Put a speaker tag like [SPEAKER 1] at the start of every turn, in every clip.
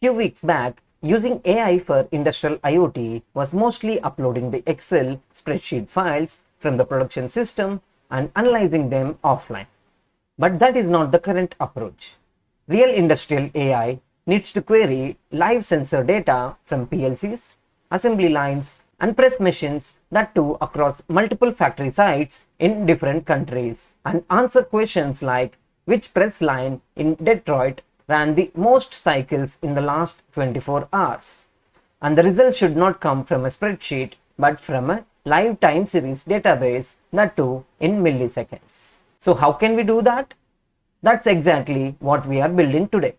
[SPEAKER 1] Few weeks back, using AI for industrial IoT was mostly uploading the Excel spreadsheet files from the production system and analyzing them offline. But that is not the current approach. Real industrial AI needs to query live sensor data from PLCs, assembly lines, and press machines, that too across multiple factory sites in different countries, and answer questions like which press line in Detroit ran the most cycles in the last 24 hours. And the result should not come from a spreadsheet but from a live time series database, that too in milliseconds. So how can we do that? That's exactly what we are building today.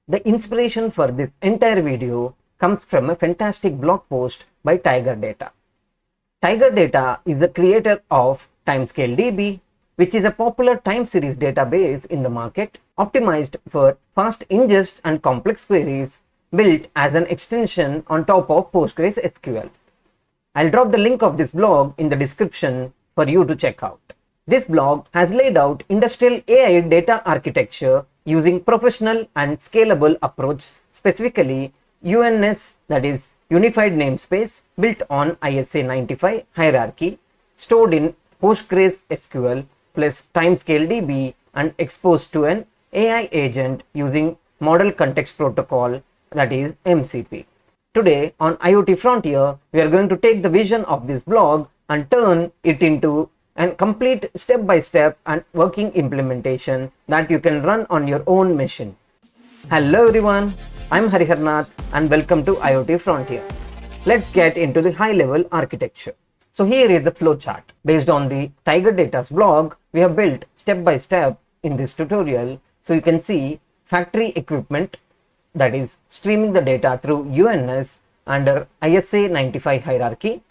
[SPEAKER 1] The inspiration for this entire video comes from a fantastic blog post by TigerData. TigerData is the creator of TimescaleDB, which is a popular time series database in the market, optimized for fast ingest and complex queries, built as an extension on top of PostgreSQL. I'll drop the link of this blog in the description for you to check out. This blog has laid out industrial AI data architecture using professional and scalable approach, specifically UNS, that is Unified Namespace, built on ISA-95 hierarchy, stored in PostgreSQL plus TimescaleDB, and exposed to an AI agent using Model Context Protocol, that is MCP. Today on IoT Frontier, we are going to take the vision of this blog and turn it into a complete step-by-step and working implementation that you can run on your own machine. Hello everyone, I'm Hariharnath and welcome to IoT Frontier. Let's get into the high-level architecture. So here is the flowchart. Based on the TigerData's blog, we have built step-by-step in this tutorial. So you can see factory equipment, that is streaming the data through UNS under ISA-95 hierarchy,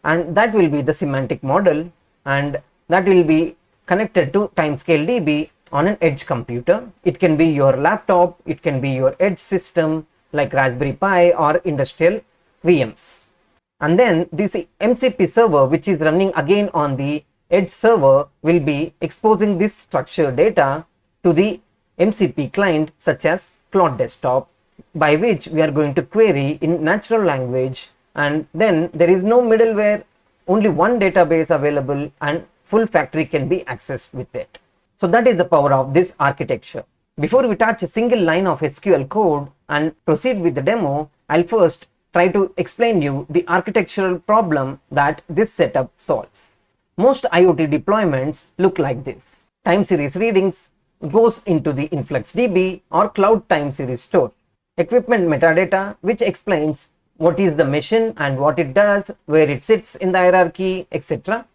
[SPEAKER 1] and that will be the semantic model, and that will be connected to TimescaleDB on an edge computer. It can be your laptop, it can be your edge system like Raspberry Pi or industrial VMs. And then this MCP server, which is running again on the edge server, will be exposing this structured data to the MCP client such as Claude Desktop, by which we are going to query in natural language, and then there is no middleware, only one database available and full factory can be accessed with it. So that is the power of this architecture. Before we touch a single line of SQL code and proceed with the demo, I'll first try to explain you the architectural problem that this setup solves. Most IoT deployments look like this. Time series readings goes into the InfluxDB or cloud time series store. Equipment metadata, which explains what is the machine and what it does, where it sits in the hierarchy, etc.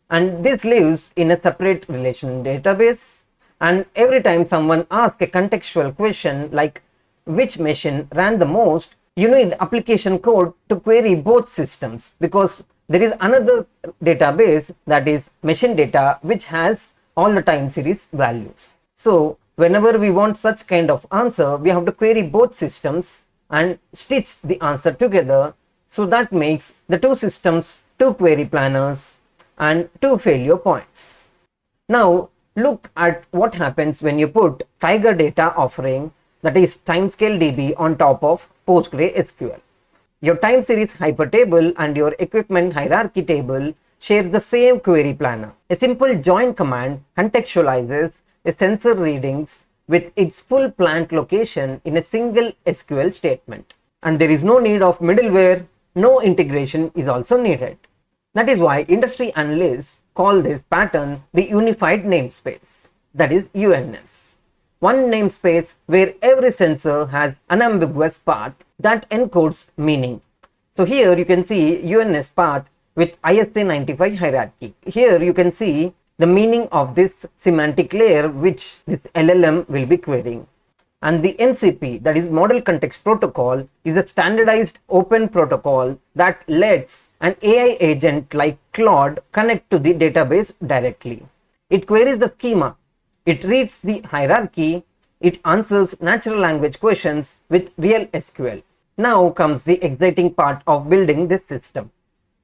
[SPEAKER 1] And this lives in a separate relation database. And every time someone asks a contextual question like which machine ran the most, you need application code to query both systems, because there is another database, that is machine data, which has all the time series values. So whenever we want such kind of answer, we have to query both systems and stitch the answer together. So that makes the two systems two query planners and two failure points. Now look at what happens when you put TigerData offering, that is TimescaleDB, on top of PostgreSQL. Your time series hypertable and your equipment hierarchy table share the same query planner. A simple join command contextualizes a sensor readings with its full plant location in a single SQL statement. And there is no need of middleware, no integration is also needed. That is why industry analysts call this pattern the Unified Namespace, that is UNS. One namespace where every sensor has unambiguous path that encodes meaning. So here you can see UNS path with ISA-95 hierarchy. Here you can see the meaning of this semantic layer which this LLM will be querying. And the MCP, that is Model Context Protocol, is a standardized open protocol that lets an AI agent like Claude connect to the database directly. It queries the schema, it reads the hierarchy, it answers natural language questions with real SQL. Now comes the exciting part of building this system.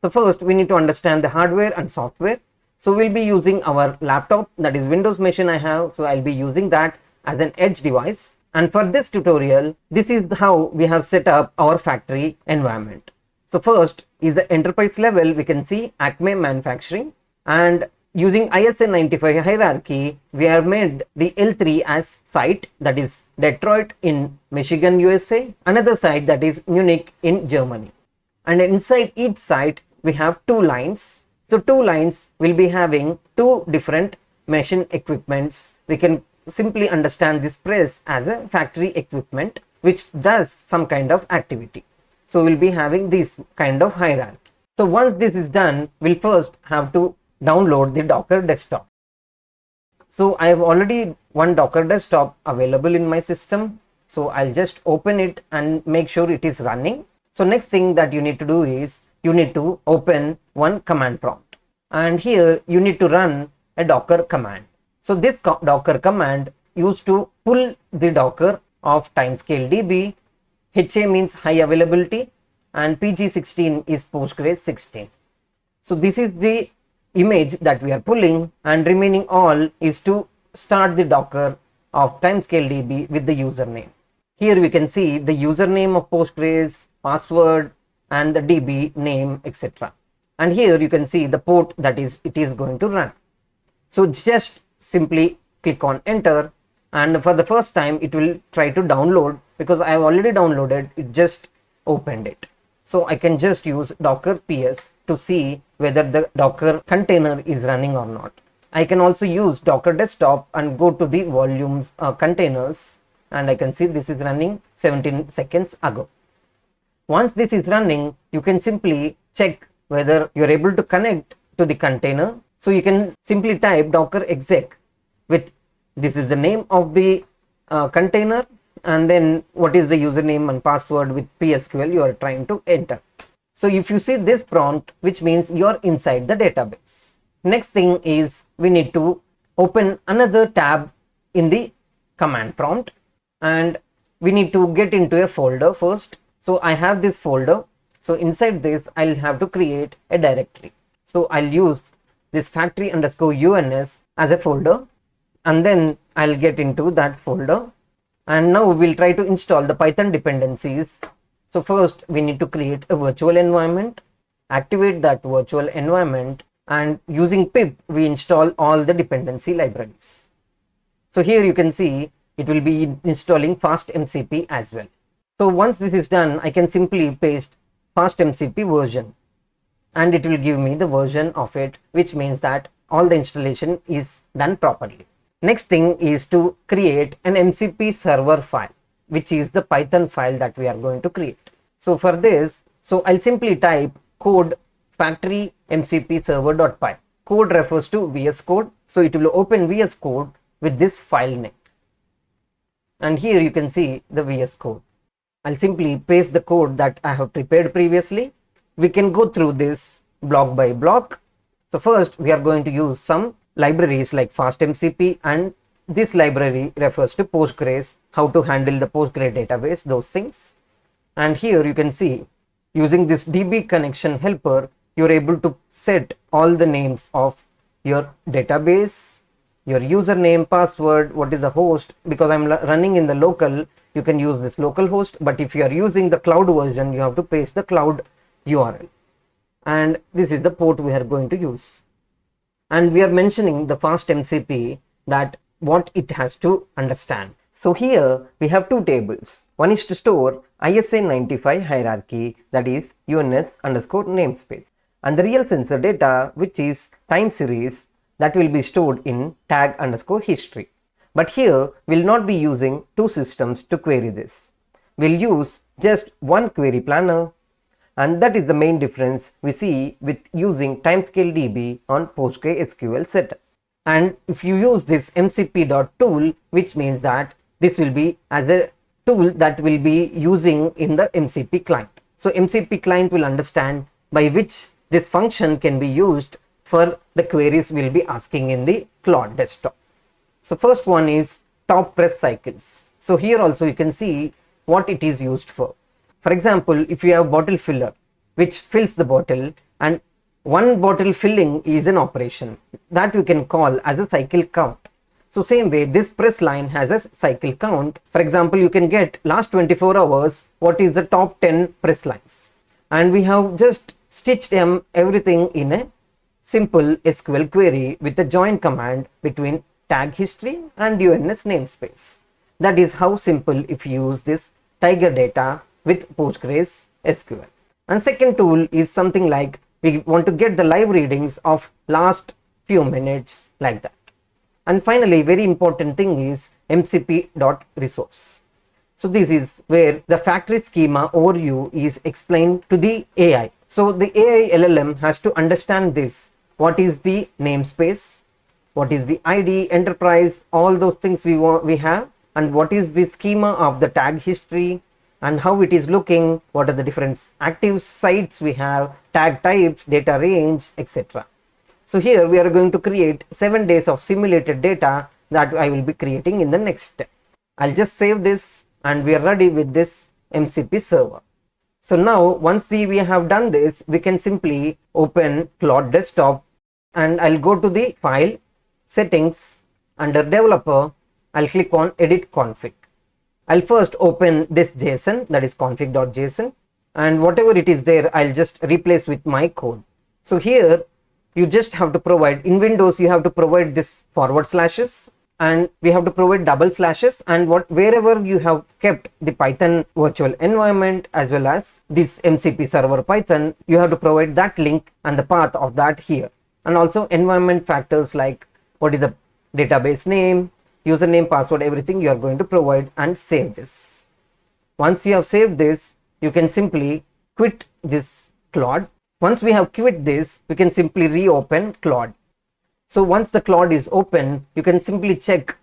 [SPEAKER 1] So first we need to understand the hardware and software. So we'll be using our laptop, that is Windows machine I have, so I'll be using that as an edge device. And for this tutorial, this is how we have set up our factory environment. So first is the enterprise level. We can see Acme Manufacturing, and using ISA-95 hierarchy, we have made the L3 as site, that is Detroit in Michigan, USA, another site that is Munich in Germany. And inside each site, we have two lines. So two lines will be having two different machine equipments. We can simply understand this press as a factory equipment which does some kind of activity. So we'll be having this kind of hierarchy. So once this is done, we'll first have to download the Docker Desktop. So I have already one Docker Desktop available in my system. So I'll just open it and make sure it is running. So next thing that you need to do is you need to open one command prompt, and here you need to run a Docker command. So this Docker command used to pull the Docker of TimescaleDB. HA means high availability and PG16 is PostgreSQL. So this is the image that we are pulling, and remaining all is to start the Docker of TimescaleDB with the username. Here we can see the username of Postgres, password, and the DB name, etc. And here you can see the port that it is going to run. So just simply click on enter, and for the first time it will try to download, because I have already downloaded it, just opened it. So I can just use docker ps to see whether the Docker container is running or not. I can also use Docker Desktop and go to the volumes containers, and I can see this is running 17 seconds ago. Once this is running, you can simply check whether you're able to connect to the container. So you can simply type docker exec with, this is the name of the container, and then what is the username and password with PSQL you are trying to enter. So if you see this prompt, which means you're inside the database. Next thing is we need to open another tab in the command prompt, and we need to get into a folder first. So I have this folder. So inside this, I'll have to create a directory. So I'll use this factory_UNS as a folder, and then I'll get into that folder. And now we'll try to install the Python dependencies. So first we need to create a virtual environment, activate that virtual environment, and using pip we install all the dependency libraries. So here you can see it will be installing fastMCP as well. So once this is done, I can simply paste fastMCP version, and it will give me the version of it, which means that all the installation is done properly. Next thing is to create an MCP server file, which is the Python file that we are going to create. So for this, I'll simply type code factory MCP server.py. Code refers to VS Code. So it will open VS Code with this file name. And here you can see the VS Code. I'll simply paste the code that I have prepared previously. We can go through this block by block. So first we are going to use some libraries like fastMCP, and this library refers to Postgres, how to handle the Postgres database, those things. And here you can see using this DB connection helper, you're able to set all the names of your database, your username, password, what is the host. Because I'm running in the local, you can use this local host, but if you are using the cloud version, you have to paste the cloud URL. And this is the port we are going to use. And we are mentioning the fastMCP, that what it has to understand. So here we have two tables. One is to store ISA-95 hierarchy, that is UNS_namespace, and the real sensor data, which is time series, that will be stored in tag_history. But here we'll not be using two systems to query this. We'll use just one query planner, and that is the main difference we see with using TimescaleDB on PostgreSQL setup. And if you use this mcp.tool, which means that this will be as a tool that will be using in the MCP client. So MCP client will understand by which this function can be used for the queries we'll be asking in the Claude Desktop. So first one is top press cycles. So here also you can see what it is used for. For example, if you have bottle filler which fills the bottle, and one bottle filling is an operation that we can call as a cycle count. So same way, this press line has a cycle count. For example, you can get last 24 hours, what is the top 10 press lines. And we have just stitched them everything in a simple SQL query with a join command between tag history and UNS namespace. That is how simple if you use this TigerData with PostgreSQL. And second tool is something like we want to get the live readings of last few minutes like that. And finally, very important thing is mcp.resource. So this is where the factory schema overview is explained to the AI. So the AI LLM has to understand this. What is the namespace? What is the ID, enterprise, all those things we have, and what is the schema of the tag history and how it is looking, what are the different active sites we have, tag types, data range, etc. So here we are going to create 7 days of simulated data that I will be creating in the next step. I'll just save this and we are ready with this MCP server. So now once we have done this, we can simply open Claude Desktop and I'll go to the file, settings, under developer, I'll click on edit config. I'll first open this JSON, that is config.json, and whatever it is there, I'll just replace with my code. So here you just have to provide, in Windows you have to provide this forward slashes and we have to provide double slashes, and wherever you have kept the Python virtual environment as well as this MCP server Python, you have to provide that link and the path of that here. And also environment factors like what is the database name, username, password, everything you are going to provide, and save this. Once you have saved this, you can simply quit this Claude. Once we have quit this, we can simply reopen Claude. So once the Claude is open, you can simply check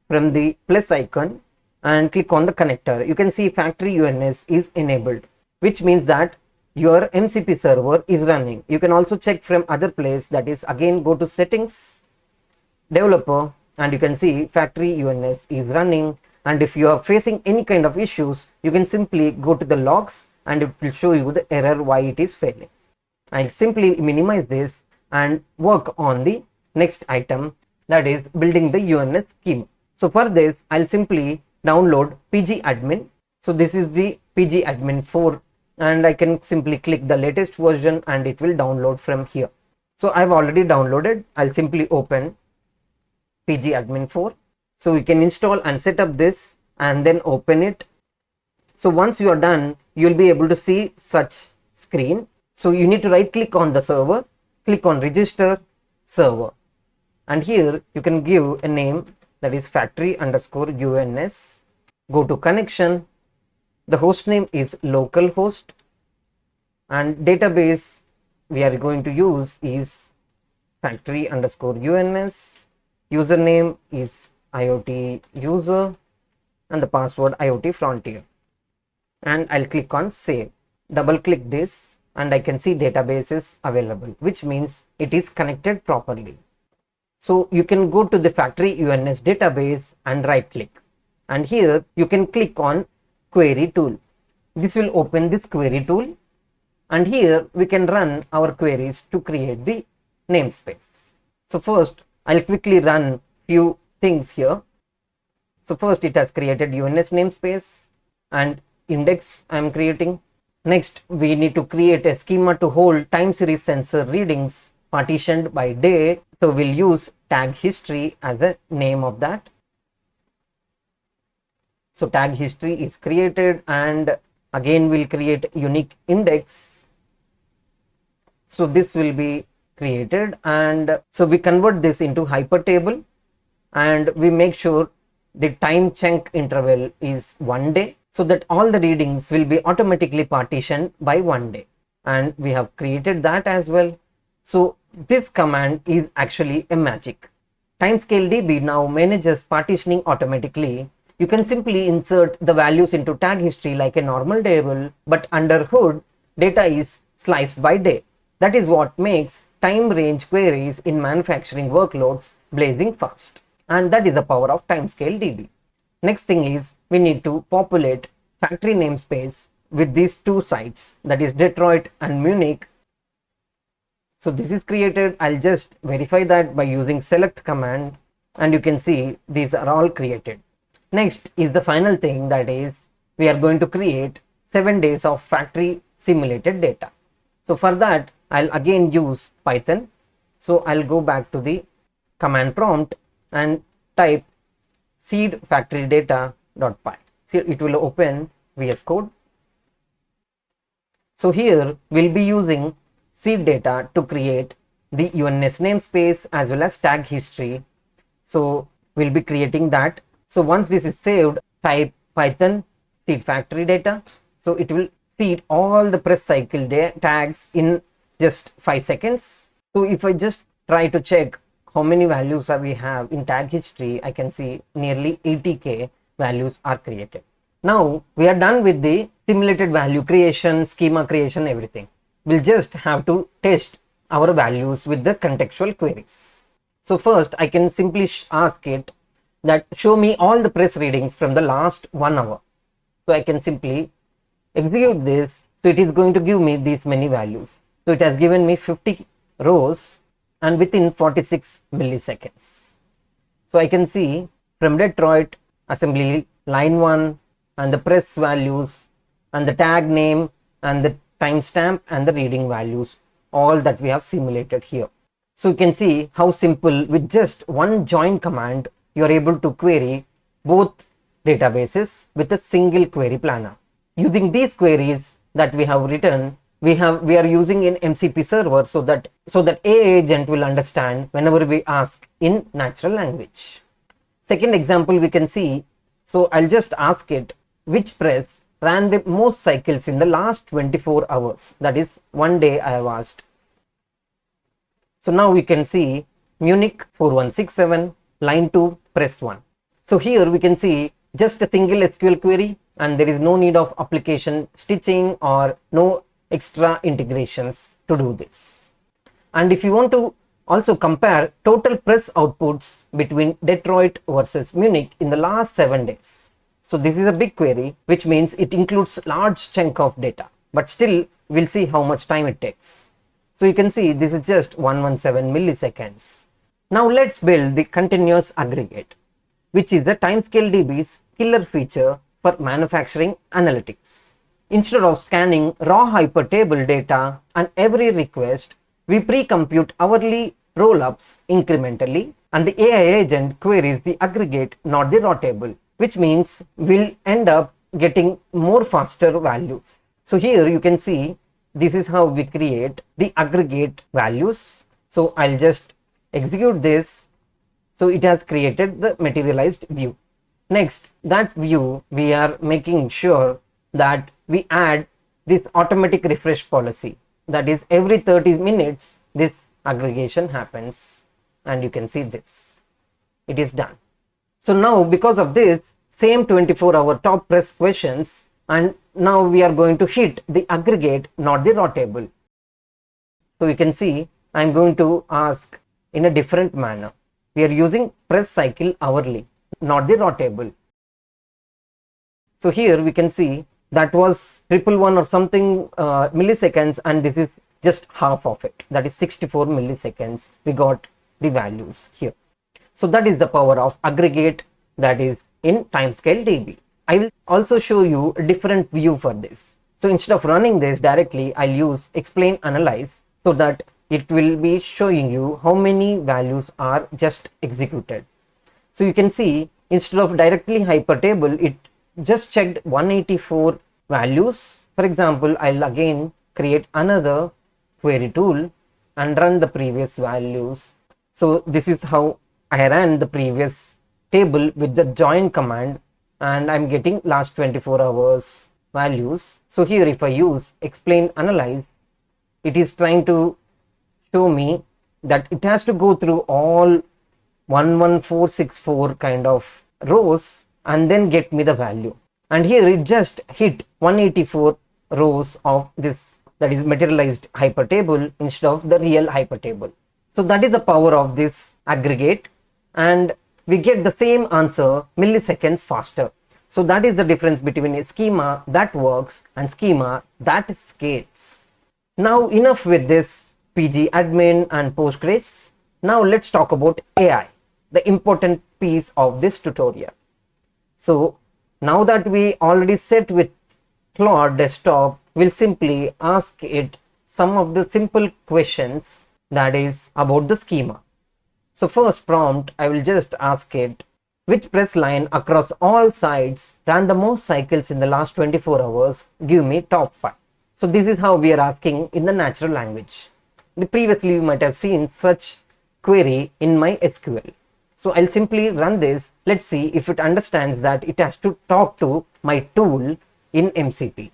[SPEAKER 1] from the plus icon and click on the connector. You can see factory UNS is enabled, which means that your MCP server is running. You can also check from other place, that is again go to settings, developer, and you can see factory UNS is running. And if you are facing any kind of issues, you can simply go to the logs and it will show you the error why it is failing. I'll simply minimize this and work on the next item, that is building the UNS schema. So for this, I'll simply download pgadmin. So this is the pgadmin 4 and I can simply click the latest version and it will download from here. So I've already downloaded. I'll simply open pgadmin 4. So we can install and set up this and then open it. So once you are done, you'll be able to see such screen. So you need to right click on the server, click on register server, and here you can give a name, that is factory_UNS. Go to connection, the host name is localhost, and database we are going to use is factory_UNS. Username is IoT user and the password IoT frontier, and I'll click on save. Double click this and I can see database is available, which means it is connected properly. So you can go to the factory UNS database and right click, and here you can click on query tool. This will open this query tool, and here we can run our queries to create the namespace. So first I'll quickly run few things here. So first it has created UNS namespace and index I am creating. Next we need to create a schema to hold time series sensor readings partitioned by date. So we'll use tag history as a name of that. So tag history is created, and again we'll create unique index. So this will be created, and so we convert this into hypertable and we make sure the time chunk interval is 1 day, so that all the readings will be automatically partitioned by 1 day, and we have created that as well. So this command is actually a magic. TimescaleDB now manages partitioning automatically. You can simply insert the values into tag history like a normal table, but under hood data is sliced by day. That is what makes time range queries in manufacturing workloads blazing fast, and that is the power of TimescaleDB. Next thing is we need to populate factory namespace with these two sites, that is Detroit and Munich. So this is created. I'll just verify that by using select command, and you can see these are all created. Next is the final thing, that is we are going to create 7 days of factory simulated data. So for that I'll again use Python. So I'll go back to the command prompt and type seed factory data.py. So it will open VS Code. So here we'll be using seed data to create the UNS namespace as well as tag history. So we'll be creating that. So once this is saved, type Python seed factory data. So it will seed all the press cycle tags in just 5 seconds. So if I just try to check how many values we have in tag history, I can see nearly 80k values are created. Now we are done with the simulated value creation, schema creation, everything. We'll just have to test our values with the contextual queries. So first I can simply ask it that show me all the press readings from the last 1 hour. So I can simply execute this. So it is going to give me these many values. So it has given me 50 rows and within 46 milliseconds. So I can see from Detroit assembly line 1 and the press values and the tag name and the timestamp and the reading values, all that we have simulated here. So you can see how simple, with just one join command you are able to query both databases with a single query planner. Using these queries that we have written, we are using in MCP Server so that AI agent will understand whenever we ask in natural language. Second example we can see. So I'll just ask it which press ran the most cycles in the last 24 hours. That is one day I have asked. So now we can see Munich 4167 line 2 press 1. So here we can see just a single SQL query and there is no need of application stitching or no extra integrations to do this. And if you want to also compare total press outputs between Detroit versus Munich in the last 7 days. So this is a big query, which means it includes large chunk of data, but still we'll see how much time it takes. So you can see this is just 117 milliseconds. Now let's build the continuous aggregate, which is the TimescaleDB's killer feature for manufacturing analytics. Instead of scanning raw hypertable data on every request, we pre-compute hourly roll-ups incrementally, and the AI agent queries the aggregate, not the raw table, which means we'll end up getting more faster values. So here you can see this is how we create the aggregate values. So I'll just execute this. So it has created the materialized view. Next, that view we are making sure that we add this automatic refresh policy. That is every 30 minutes this aggregation happens, and you can see this. It is done. So now because of this, same 24-hour top press questions, and now we are going to hit the aggregate, not the raw table. So you can see I'm going to ask in a different manner. We are using press cycle hourly, not the raw table. So here we can see that was 111 or something milliseconds, and this is just half of it, that is 64 milliseconds. We got the values here. So that is the power of aggregate that is in TimescaleDB. I will also show you a different view for this. So instead of running this directly, I'll use explain analyze, so that it will be showing you how many values are just executed. So you can see instead of directly hypertable, it just checked 184 values. For example, I'll again create another query tool and run the previous values. So this is how I ran the previous table with the join command, and I'm getting last 24 hours values. So here if I use explain analyze, it is trying to show me that it has to go through all 11464 kind of rows and then get me the value. And here it just hit 184 rows of this, that is materialized hypertable instead of the real hypertable. So that is the power of this aggregate, and we get the same answer milliseconds faster. So that is the difference between a schema that works and schema that scales. Now enough with this PG admin and Postgres. Now let's talk about AI. the important piece of this tutorial. So now that we already set with Claude Desktop, we'll simply ask it some of the simple questions that is about the schema. So first prompt, I will just ask it, which press line across all sides ran the most cycles in the last 24 hours? Give me top 5. So this is how we are asking in the natural language. Previously you might have seen such query in my SQL. So I'll simply run this. Let's see if it understands that it has to talk to my tool in MCP.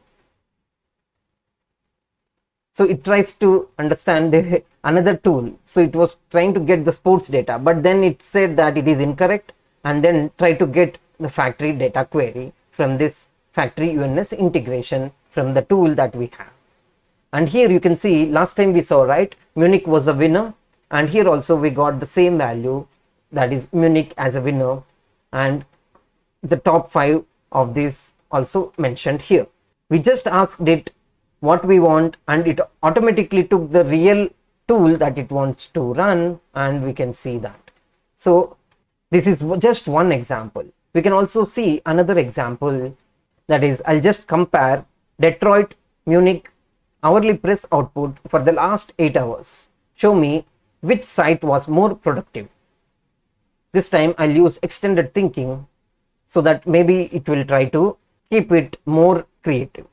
[SPEAKER 1] So it tries to understand another tool. So it was trying to get the sports data, but then it said that it is incorrect, and then try to get the factory data query from this factory UNS integration from the tool that we have. And here you can see last time we saw, right, Munich was a winner, and here also we got the same value, that is Munich as a winner, and the top 5 of this also mentioned here. We just asked it what we want, and it automatically took the real tool that it wants to run, and we can see that. So this is just one example. We can also see another example, that is, I'll just compare Detroit, Munich hourly press output for the last 8 hours. Show me which site was more productive. This time I'll use extended thinking so that maybe it will try to keep it more creative.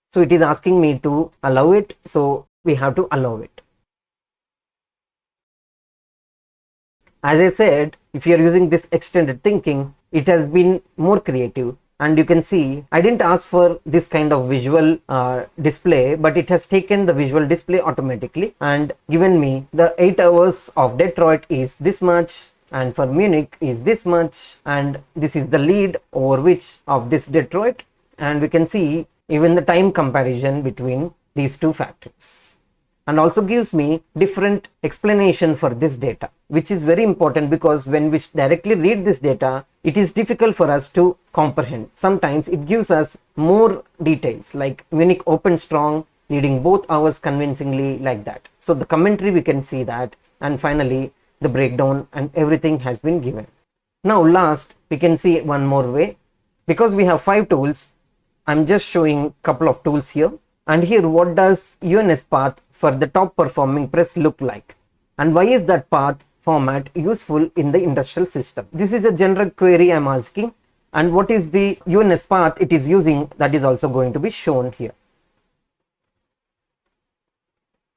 [SPEAKER 1] So it is asking me to allow it, so we have to allow it. As I said, if you are using this extended thinking, it has been more creative, and you can see I didn't ask for this kind of visual display, but it has taken the visual display automatically and given me the 8 hours of Detroit is this much, and for Munich is this much, and this is the lead over which of this Detroit, and we can see even the time comparison between these two factories, and also gives me different explanation for this data, which is very important because when we directly read this data, it is difficult for us to comprehend. Sometimes it gives us more details like Munich opened strong, leading both hours convincingly, like that. So the commentary we can see that, and finally the breakdown and everything has been given. Now last, we can see one more way. Because we have 5 tools, I'm just showing couple of tools here. And here, what does UNS path for the top performing press look like? And why is that path format useful in the industrial system? This is a general query I'm asking. And what is the UNS path it is using, that is also going to be shown here.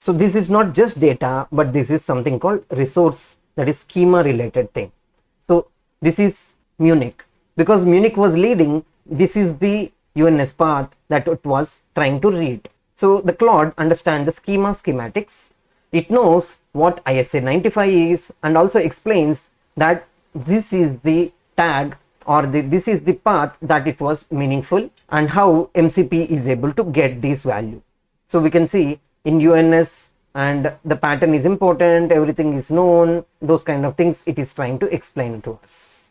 [SPEAKER 1] So this is not just data, but this is something called resource, that is schema related thing. So this is Munich. Because Munich was leading, this is the UNS path that it was trying to read. So the Claude understands the schematics. It knows what ISA-95 is, and also explains that this is the tag, or this is the path that it was meaningful, and how MCP is able to get this value. So we can see in UNS, and the pattern is important, everything is known, those kind of things it is trying to explain to us.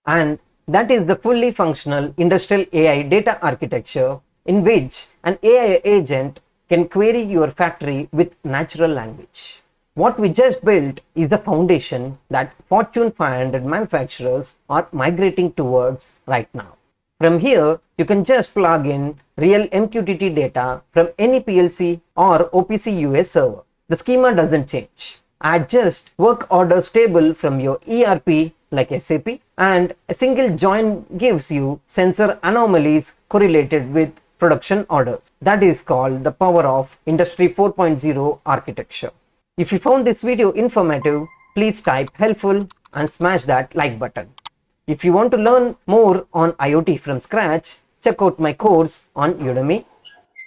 [SPEAKER 1] And that is the fully functional industrial AI data architecture, in which an AI agent can query your factory with natural language. What we just built is the foundation that Fortune 500 manufacturers are migrating towards right now. From here, you can just plug in real MQTT data from any PLC or OPC US server. The schema doesn't change. Add just work orders table from your ERP like SAP, and a single join gives you sensor anomalies correlated with production orders. That is called the power of Industry 4.0 architecture. If you found this video informative, please type helpful and smash that like button. If you want to learn more on IoT from scratch, check out my course on Udemy.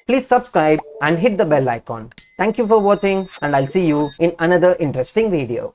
[SPEAKER 1] Please subscribe and hit the bell icon. Thank you for watching, and I'll see you in another interesting video.